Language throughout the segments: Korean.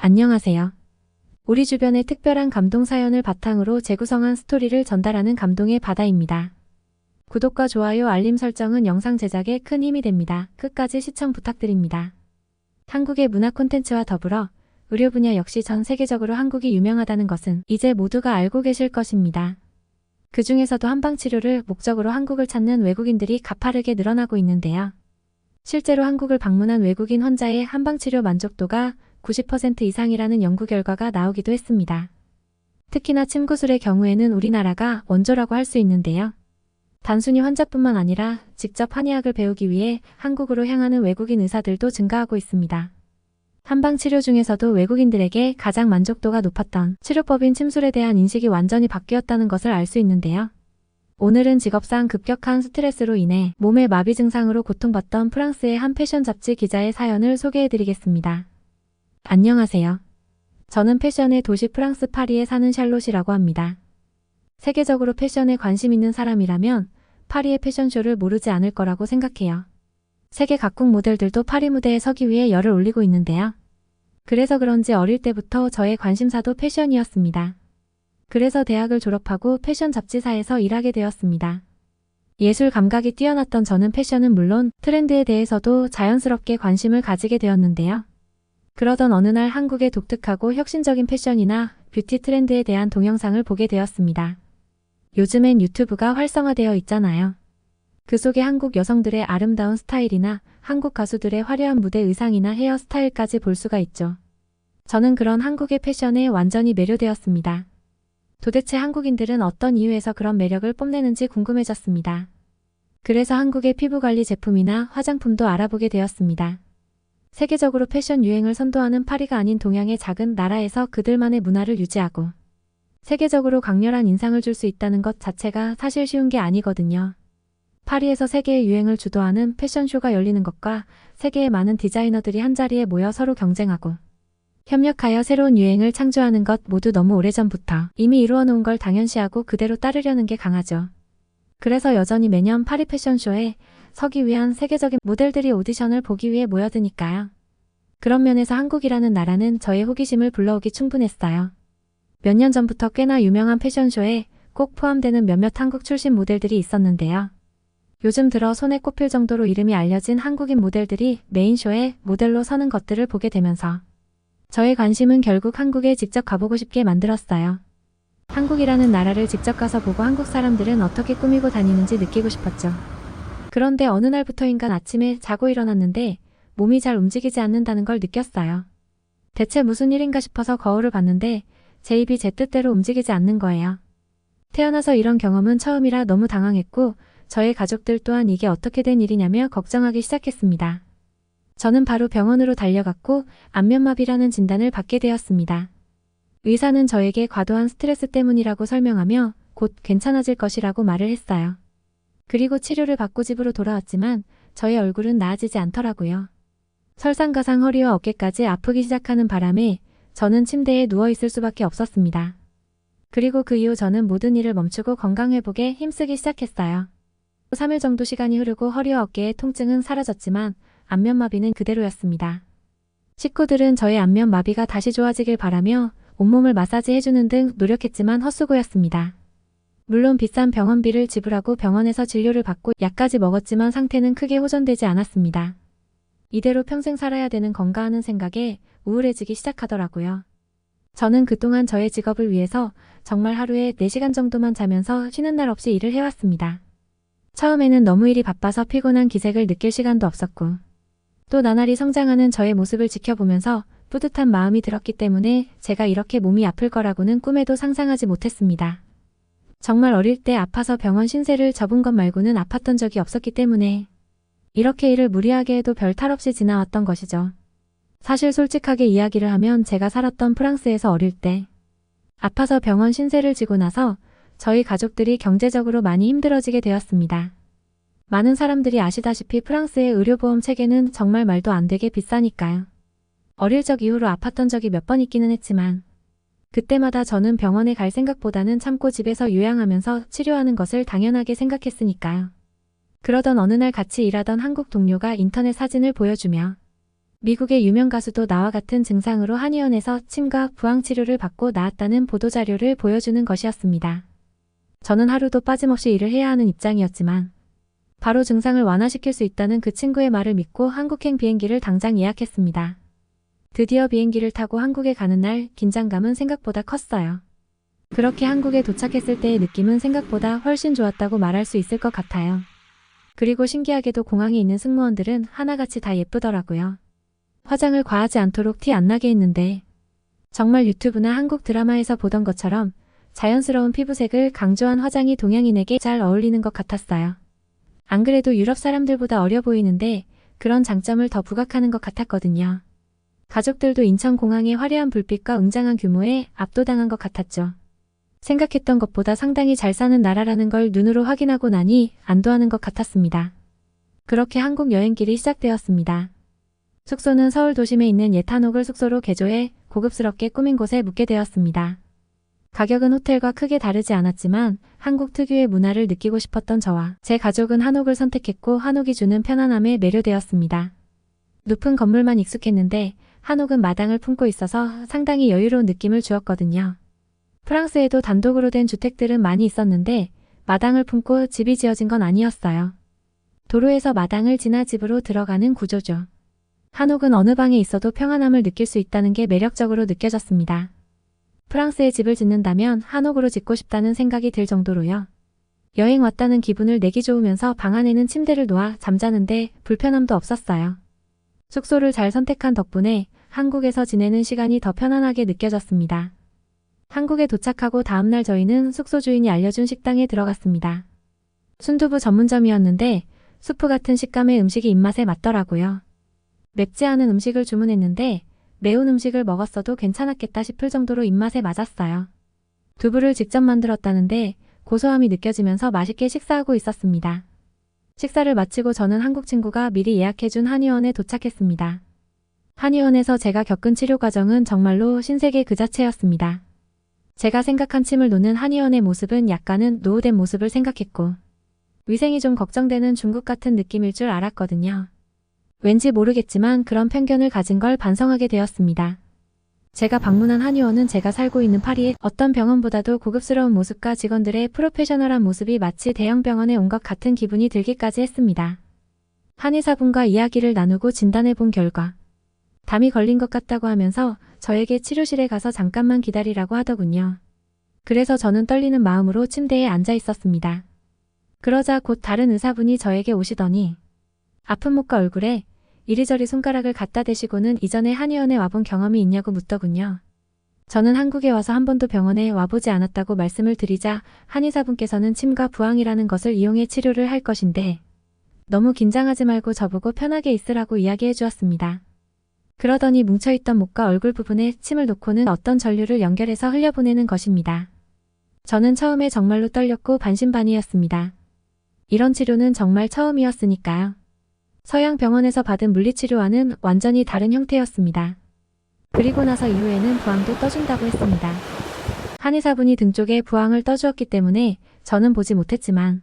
안녕하세요. 우리 주변의 특별한 감동 사연을 바탕으로 재구성한 스토리를 전달하는 감동의 바다입니다. 구독과 좋아요, 알림 설정은 영상 제작에 큰 힘이 됩니다. 끝까지 시청 부탁드립니다. 한국의 문화 콘텐츠와 더불어 의료 분야 역시 전 세계적으로 한국이 유명하다는 것은 이제 모두가 알고 계실 것입니다. 그 중에서도 한방치료를 목적으로 한국을 찾는 외국인들이 가파르게 늘어나고 있는데요. 실제로 한국을 방문한 외국인 환자의 한방치료 만족도가 90% 이상이라는 연구 결과가 나오기도 했습니다. 특히나 침구술의 경우에는 우리나라가 원조라고 할 수 있는데요. 단순히 환자뿐만 아니라 직접 한의학을 배우기 위해 한국으로 향하는 외국인 의사들도 증가하고 있습니다. 한방치료 중에서도 외국인들에게 가장 만족도가 높았던 치료법인 침술에 대한 인식이 완전히 바뀌었다는 것을 알 수 있는데요. 오늘은 직업상 급격한 스트레스로 인해 몸의 마비 증상으로 고통받던 프랑스의 한 패션 잡지 기자의 사연을 소개해드리겠습니다. 안녕하세요. 저는 패션의 도시 프랑스 파리에 사는 샬롯이라고 합니다. 세계적으로 패션에 관심 있는 사람이라면 파리의 패션쇼를 모르지 않을 거라고 생각해요. 세계 각국 모델들도 파리 무대에 서기 위해 열을 올리고 있는데요. 그래서 그런지 어릴 때부터 저의 관심사도 패션이었습니다. 그래서 대학을 졸업하고 패션 잡지사에서 일하게 되었습니다. 예술 감각이 뛰어났던 저는 패션은 물론 트렌드에 대해서도 자연스럽게 관심을 가지게 되었는데요. 그러던 어느 날 한국의 독특하고 혁신적인 패션이나 뷰티 트렌드에 대한 동영상을 보게 되었습니다. 요즘엔 유튜브가 활성화되어 있잖아요. 그 속에 한국 여성들의 아름다운 스타일이나 한국 가수들의 화려한 무대 의상이나 헤어스타일까지 볼 수가 있죠. 저는 그런 한국의 패션에 완전히 매료되었습니다. 도대체 한국인들은 어떤 이유에서 그런 매력을 뽐내는지 궁금해졌습니다. 그래서 한국의 피부관리 제품이나 화장품도 알아보게 되었습니다. 세계적으로 패션 유행을 선도하는 파리가 아닌 동양의 작은 나라에서 그들만의 문화를 유지하고 세계적으로 강렬한 인상을 줄 수 있다는 것 자체가 사실 쉬운 게 아니거든요. 파리에서 세계의 유행을 주도하는 패션쇼가 열리는 것과 세계의 많은 디자이너들이 한자리에 모여 서로 경쟁하고 협력하여 새로운 유행을 창조하는 것 모두 너무 오래전부터 이미 이루어놓은 걸 당연시하고 그대로 따르려는 게 강하죠. 그래서 여전히 매년 파리 패션쇼에 서기 위한 세계적인 모델들이 오디션을 보기 위해 모여드니까요. 그런 면에서 한국이라는 나라는 저의 호기심을 불러오기 충분했어요. 몇 년 전부터 꽤나 유명한 패션쇼에 꼭 포함되는 몇몇 한국 출신 모델들이 있었는데요. 요즘 들어 손에 꼽힐 정도로 이름이 알려진 한국인 모델들이 메인쇼에 모델로 서는 것들을 보게 되면서 저의 관심은 결국 한국에 직접 가보고 싶게 만들었어요. 한국이라는 나라를 직접 가서 보고 한국 사람들은 어떻게 꾸미고 다니는지 느끼고 싶었죠. 그런데 어느 날부터인가 아침에 자고 일어났는데 몸이 잘 움직이지 않는다는 걸 느꼈어요. 대체 무슨 일인가 싶어서 거울을 봤는데 제 입이 제 뜻대로 움직이지 않는 거예요. 태어나서 이런 경험은 처음이라 너무 당황했고 저의 가족들 또한 이게 어떻게 된 일이냐며 걱정하기 시작했습니다. 저는 바로 병원으로 달려갔고 안면마비라는 진단을 받게 되었습니다. 의사는 저에게 과도한 스트레스 때문이라고 설명하며 곧 괜찮아질 것이라고 말을 했어요. 그리고 치료를 받고 집으로 돌아왔지만 저의 얼굴은 나아지지 않더라고요. 설상가상 허리와 어깨까지 아프기 시작하는 바람에 저는 침대에 누워있을 수밖에 없었습니다. 그리고 그 이후 저는 모든 일을 멈추고 건강회복에 힘쓰기 시작했어요. 3일 정도 시간이 흐르고 허리와 어깨의 통증은 사라졌지만 안면마비는 그대로였습니다. 식구들은 저의 안면마비가 다시 좋아지길 바라며 온몸을 마사지해주는 등 노력했지만 헛수고였습니다. 물론 비싼 병원비를 지불하고 병원에서 진료를 받고 약까지 먹었지만 상태는 크게 호전되지 않았습니다. 이대로 평생 살아야 되는 건가 하는 생각에 우울해지기 시작하더라고요. 저는 그동안 저의 직업을 위해서 정말 하루에 4시간 정도만 자면서 쉬는 날 없이 일을 해왔습니다. 처음에는 너무 일이 바빠서 피곤한 기색을 느낄 시간도 없었고 또 나날이 성장하는 저의 모습을 지켜보면서 뿌듯한 마음이 들었기 때문에 제가 이렇게 몸이 아플 거라고는 꿈에도 상상하지 못했습니다. 정말 어릴 때 아파서 병원 신세를 져본 것 말고는 아팠던 적이 없었기 때문에 이렇게 일을 무리하게 해도 별 탈 없이 지나왔던 것이죠. 사실 솔직하게 이야기를 하면 제가 살았던 프랑스에서 어릴 때 아파서 병원 신세를 지고 나서 저희 가족들이 경제적으로 많이 힘들어지게 되었습니다. 많은 사람들이 아시다시피 프랑스의 의료보험 체계는 정말 말도 안 되게 비싸니까요. 어릴 적 이후로 아팠던 적이 몇 번 있기는 했지만 그때마다 저는 병원에 갈 생각보다는 참고 집에서 요양하면서 치료하는 것을 당연하게 생각했으니까요. 그러던 어느 날 같이 일하던 한국 동료가 인터넷 사진을 보여주며 미국의 유명 가수도 나와 같은 증상으로 한의원에서 침과 부항 치료를 받고 나았다는 보도자료를 보여주는 것이었습니다. 저는 하루도 빠짐없이 일을 해야 하는 입장이었지만 바로 증상을 완화시킬 수 있다는 그 친구의 말을 믿고 한국행 비행기를 당장 예약했습니다. 드디어 비행기를 타고 한국에 가는 날 긴장감은 생각보다 컸어요. 그렇게 한국에 도착했을 때의 느낌은 생각보다 훨씬 좋았다고 말할 수 있을 것 같아요. 그리고 신기하게도 공항에 있는 승무원들은 하나같이 다 예쁘더라고요. 화장을 과하지 않도록 티 안 나게 했는데 정말 유튜브나 한국 드라마에서 보던 것처럼 자연스러운 피부색을 강조한 화장이 동양인에게 잘 어울리는 것 같았어요. 안 그래도 유럽 사람들보다 어려 보이는데 그런 장점을 더 부각하는 것 같았거든요. 가족들도 인천공항의 화려한 불빛과 웅장한 규모에 압도당한 것 같았죠. 생각했던 것보다 상당히 잘 사는 나라라는 걸 눈으로 확인하고 나니 안도하는 것 같았습니다. 그렇게 한국 여행길이 시작되었습니다. 숙소는 서울 도심에 있는 옛 한옥을 숙소로 개조해 고급스럽게 꾸민 곳에 묵게 되었습니다. 가격은 호텔과 크게 다르지 않았지만 한국 특유의 문화를 느끼고 싶었던 저와 제 가족은 한옥을 선택했고 한옥이 주는 편안함에 매료되었습니다. 높은 건물만 익숙했는데 한옥은 마당을 품고 있어서 상당히 여유로운 느낌을 주었거든요. 프랑스에도 단독으로 된 주택들은 많이 있었는데 마당을 품고 집이 지어진 건 아니었어요. 도로에서 마당을 지나 집으로 들어가는 구조죠. 한옥은 어느 방에 있어도 평안함을 느낄 수 있다는 게 매력적으로 느껴졌습니다. 프랑스에 집을 짓는다면 한옥으로 짓고 싶다는 생각이 들 정도로요. 여행 왔다는 기분을 내기 좋으면서 방 안에는 침대를 놓아 잠자는데 불편함도 없었어요. 숙소를 잘 선택한 덕분에 한국에서 지내는 시간이 더 편안하게 느껴졌습니다. 한국에 도착하고 다음날 저희는 숙소 주인이 알려준 식당에 들어갔습니다. 순두부 전문점이었는데 수프 같은 식감의 음식이 입맛에 맞더라고요. 맵지 않은 음식을 주문했는데 매운 음식을 먹었어도 괜찮았겠다 싶을 정도로 입맛에 맞았어요. 두부를 직접 만들었다는데 고소함이 느껴지면서 맛있게 식사하고 있었습니다. 식사를 마치고 저는 한국 친구가 미리 예약해준 한의원에 도착했습니다. 한의원에서 제가 겪은 치료 과정은 정말로 신세계 그 자체였습니다. 제가 생각한 침을 놓는 한의원의 모습은 약간은 노후된 모습을 생각했고 위생이 좀 걱정되는 중국 같은 느낌일 줄 알았거든요. 왠지 모르겠지만 그런 편견을 가진 걸 반성하게 되었습니다. 제가 방문한 한의원은 제가 살고 있는 파리의 어떤 병원보다도 고급스러운 모습과 직원들의 프로페셔널한 모습이 마치 대형 병원에 온 것 같은 기분이 들기까지 했습니다. 한의사분과 이야기를 나누고 진단해 본 결과 담이 걸린 것 같다고 하면서 저에게 치료실에 가서 잠깐만 기다리라고 하더군요. 그래서 저는 떨리는 마음으로 침대에 앉아 있었습니다. 그러자 곧 다른 의사분이 저에게 오시더니 아픈 목과 얼굴에 이리저리 손가락을 갖다 대시고는 이전에 한의원에 와본 경험이 있냐고 묻더군요. 저는 한국에 와서 한 번도 병원에 와보지 않았다고 말씀을 드리자 한의사분께서는 침과 부항이라는 것을 이용해 치료를 할 것인데 너무 긴장하지 말고 저보고 편하게 있으라고 이야기해 주었습니다. 그러더니 뭉쳐있던 목과 얼굴 부분에 침을 놓고는 어떤 전류를 연결해서 흘려보내는 것입니다. 저는 처음에 정말로 떨렸고 반신반의였습니다. 이런 치료는 정말 처음이었으니까요. 서양 병원에서 받은 물리치료와는 완전히 다른 형태였습니다. 그리고 나서 이후에는 부항도 떠준다고 했습니다. 한의사분이 등 쪽에 부항을 떠주었기 때문에 저는 보지 못했지만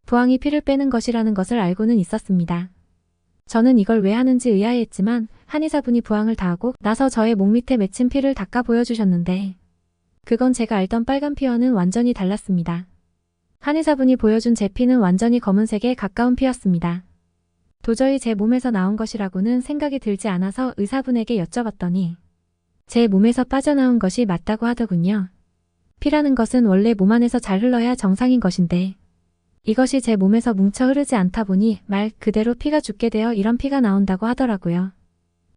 부항이 피를 빼는 것이라는 것을 알고는 있었습니다. 저는 이걸 왜 하는지 의아해했지만 한의사분이 부항을 다 하고 나서 저의 목 밑에 맺힌 피를 닦아 보여주셨는데 그건 제가 알던 빨간 피와는 완전히 달랐습니다. 한의사분이 보여준 제 피는 완전히 검은색에 가까운 피였습니다. 도저히 제 몸에서 나온 것이라고는 생각이 들지 않아서 의사분에게 여쭤봤더니 제 몸에서 빠져나온 것이 맞다고 하더군요. 피라는 것은 원래 몸 안에서 잘 흘러야 정상인 것인데 이것이 제 몸에서 뭉쳐 흐르지 않다 보니 말 그대로 피가 죽게 되어 이런 피가 나온다고 하더라고요.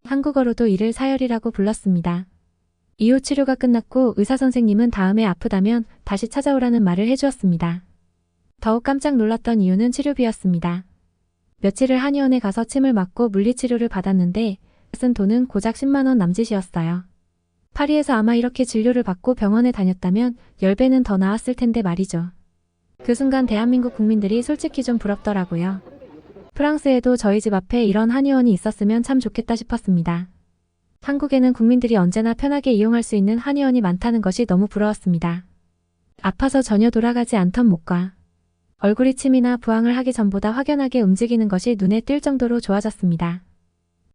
한국어로도 이를 사열이라고 불렀습니다. 이후 치료가 끝났고 의사선생님은 다음에 아프다면 다시 찾아오라는 말을 해주었습니다. 더욱 깜짝 놀랐던 이유는 치료비였습니다. 며칠을 한의원에 가서 침을 맞고 물리치료를 받았는데 쓴 돈은 고작 10만 원 남짓이었어요. 파리에서 아마 이렇게 진료를 받고 병원에 다녔다면 10배는 더 나았을 텐데 말이죠. 그 순간 대한민국 국민들이 솔직히 좀 부럽더라고요. 프랑스에도 저희 집 앞에 이런 한의원이 있었으면 참 좋겠다 싶었습니다. 한국에는 국민들이 언제나 편하게 이용할 수 있는 한의원이 많다는 것이 너무 부러웠습니다. 아파서 전혀 돌아가지 않던 목과 얼굴이 침이나 부항을 하기 전보다 확연하게 움직이는 것이 눈에 띌 정도로 좋아졌습니다.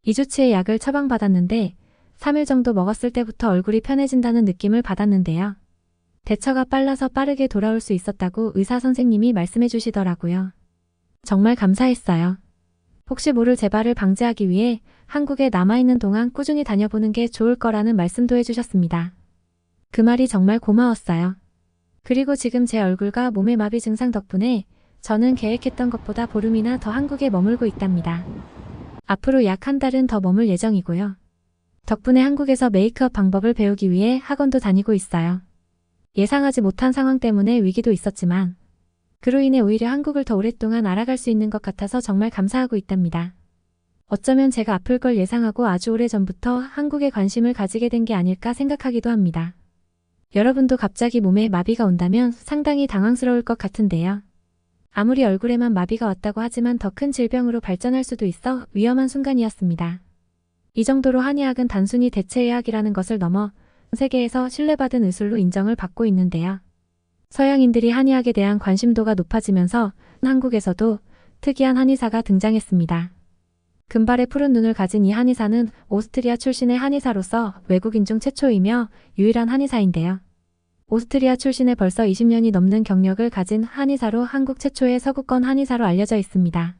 2주치의 약을 처방받았는데 3일 정도 먹었을 때부터 얼굴이 편해진다는 느낌을 받았는데요. 대처가 빨라서 빠르게 돌아올 수 있었다고 의사 선생님이 말씀해 주시더라고요. 정말 감사했어요. 혹시 모를 재발을 방지하기 위해 한국에 남아있는 동안 꾸준히 다녀보는 게 좋을 거라는 말씀도 해주셨습니다. 그 말이 정말 고마웠어요. 그리고 지금 제 얼굴과 몸의 마비 증상 덕분에 저는 계획했던 것보다 보름이나 더 한국에 머물고 있답니다. 앞으로 약 한 달은 더 머물 예정이고요. 덕분에 한국에서 메이크업 방법을 배우기 위해 학원도 다니고 있어요. 예상하지 못한 상황 때문에 위기도 있었지만 그로 인해 오히려 한국을 더 오랫동안 알아갈 수 있는 것 같아서 정말 감사하고 있답니다. 어쩌면 제가 아플 걸 예상하고 아주 오래전부터 한국에 관심을 가지게 된 게 아닐까 생각하기도 합니다. 여러분도 갑자기 몸에 마비가 온다면 상당히 당황스러울 것 같은데요. 아무리 얼굴에만 마비가 왔다고 하지만 더 큰 질병으로 발전할 수도 있어 위험한 순간이었습니다. 이 정도로 한의학은 단순히 대체의학이라는 것을 넘어 세계에서 신뢰받은 의술로 인정을 받고 있는데요. 서양인들이 한의학에 대한 관심도가 높아지면서 한국에서도 특이한 한의사가 등장했습니다. 금발의 푸른 눈을 가진 이 한의사는 오스트리아 출신의 한의사로서 외국인 중 최초이며 유일한 한의사인데요. 오스트리아 출신의 벌써 20년이 넘는 경력을 가진 한의사로 한국 최초의 서구권 한의사로 알려져 있습니다.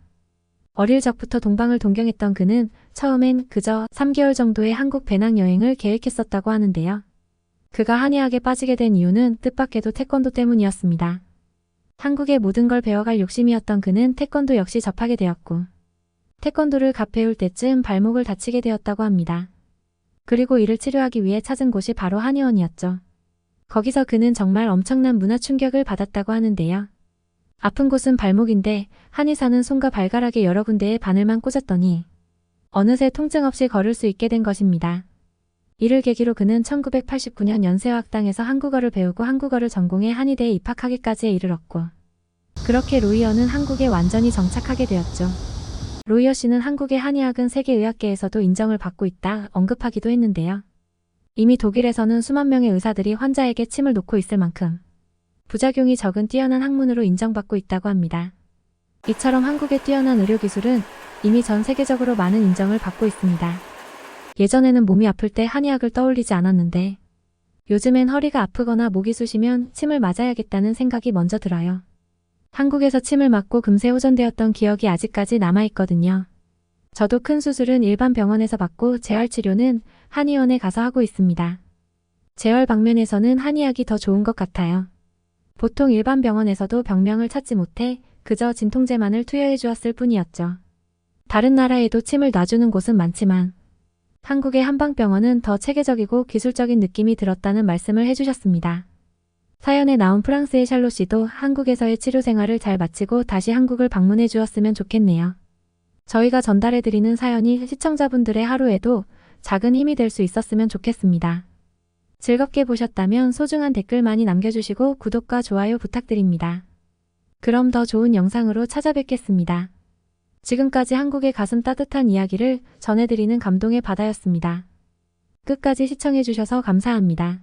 어릴 적부터 동방을 동경했던 그는 처음엔 그저 3개월 정도의 한국 배낭여행을 계획했었다고 하는데요. 그가 한의학에 빠지게 된 이유는 뜻밖에도 태권도 때문이었습니다. 한국의 모든 걸 배워갈 욕심이었던 그는 태권도 역시 접하게 되었고 태권도를 갓 배울 때쯤 발목을 다치게 되었다고 합니다. 그리고 이를 치료하기 위해 찾은 곳이 바로 한의원이었죠. 거기서 그는 정말 엄청난 문화 충격을 받았다고 하는데요. 아픈 곳은 발목인데 한의사는 손과 발가락의 여러 군데에 바늘만 꽂았더니 어느새 통증 없이 걸을 수 있게 된 것입니다. 이를 계기로 그는 1989년 연세어학당에서 한국어를 배우고 한국어를 전공해 한의대에 입학하기까지에 이르렀고 그렇게 로이어는 한국에 완전히 정착하게 되었죠. 로이어 씨는 한국의 한의학은 세계의학계에서도 인정을 받고 있다 언급하기도 했는데요. 이미 독일에서는 수만 명의 의사들이 환자에게 침을 놓고 있을 만큼 부작용이 적은 뛰어난 학문으로 인정받고 있다고 합니다. 이처럼 한국의 뛰어난 의료기술은 이미 전 세계적으로 많은 인정을 받고 있습니다. 예전에는 몸이 아플 때 한의학을 떠올리지 않았는데 요즘엔 허리가 아프거나 목이 쑤시면 침을 맞아야겠다는 생각이 먼저 들어요. 한국에서 침을 맞고 금세 호전되었던 기억이 아직까지 남아있거든요. 저도 큰 수술은 일반 병원에서 받고 재활치료는 한의원에 가서 하고 있습니다. 재활 방면에서는 한의학이 더 좋은 것 같아요. 보통 일반 병원에서도 병명을 찾지 못해 그저 진통제만을 투여해 주었을 뿐이었죠. 다른 나라에도 침을 놔주는 곳은 많지만 한국의 한방병원은 더 체계적이고 기술적인 느낌이 들었다는 말씀을 해주셨습니다. 사연에 나온 프랑스의 샬롯 씨도 한국에서의 치료 생활을 잘 마치고 다시 한국을 방문해 주었으면 좋겠네요. 저희가 전달해드리는 사연이 시청자분들의 하루에도 작은 힘이 될 수 있었으면 좋겠습니다. 즐겁게 보셨다면 소중한 댓글 많이 남겨주시고 구독과 좋아요 부탁드립니다. 그럼 더 좋은 영상으로 찾아뵙겠습니다. 지금까지 한국의 가슴 따뜻한 이야기를 전해드리는 감동의 바다였습니다. 끝까지 시청해주셔서 감사합니다.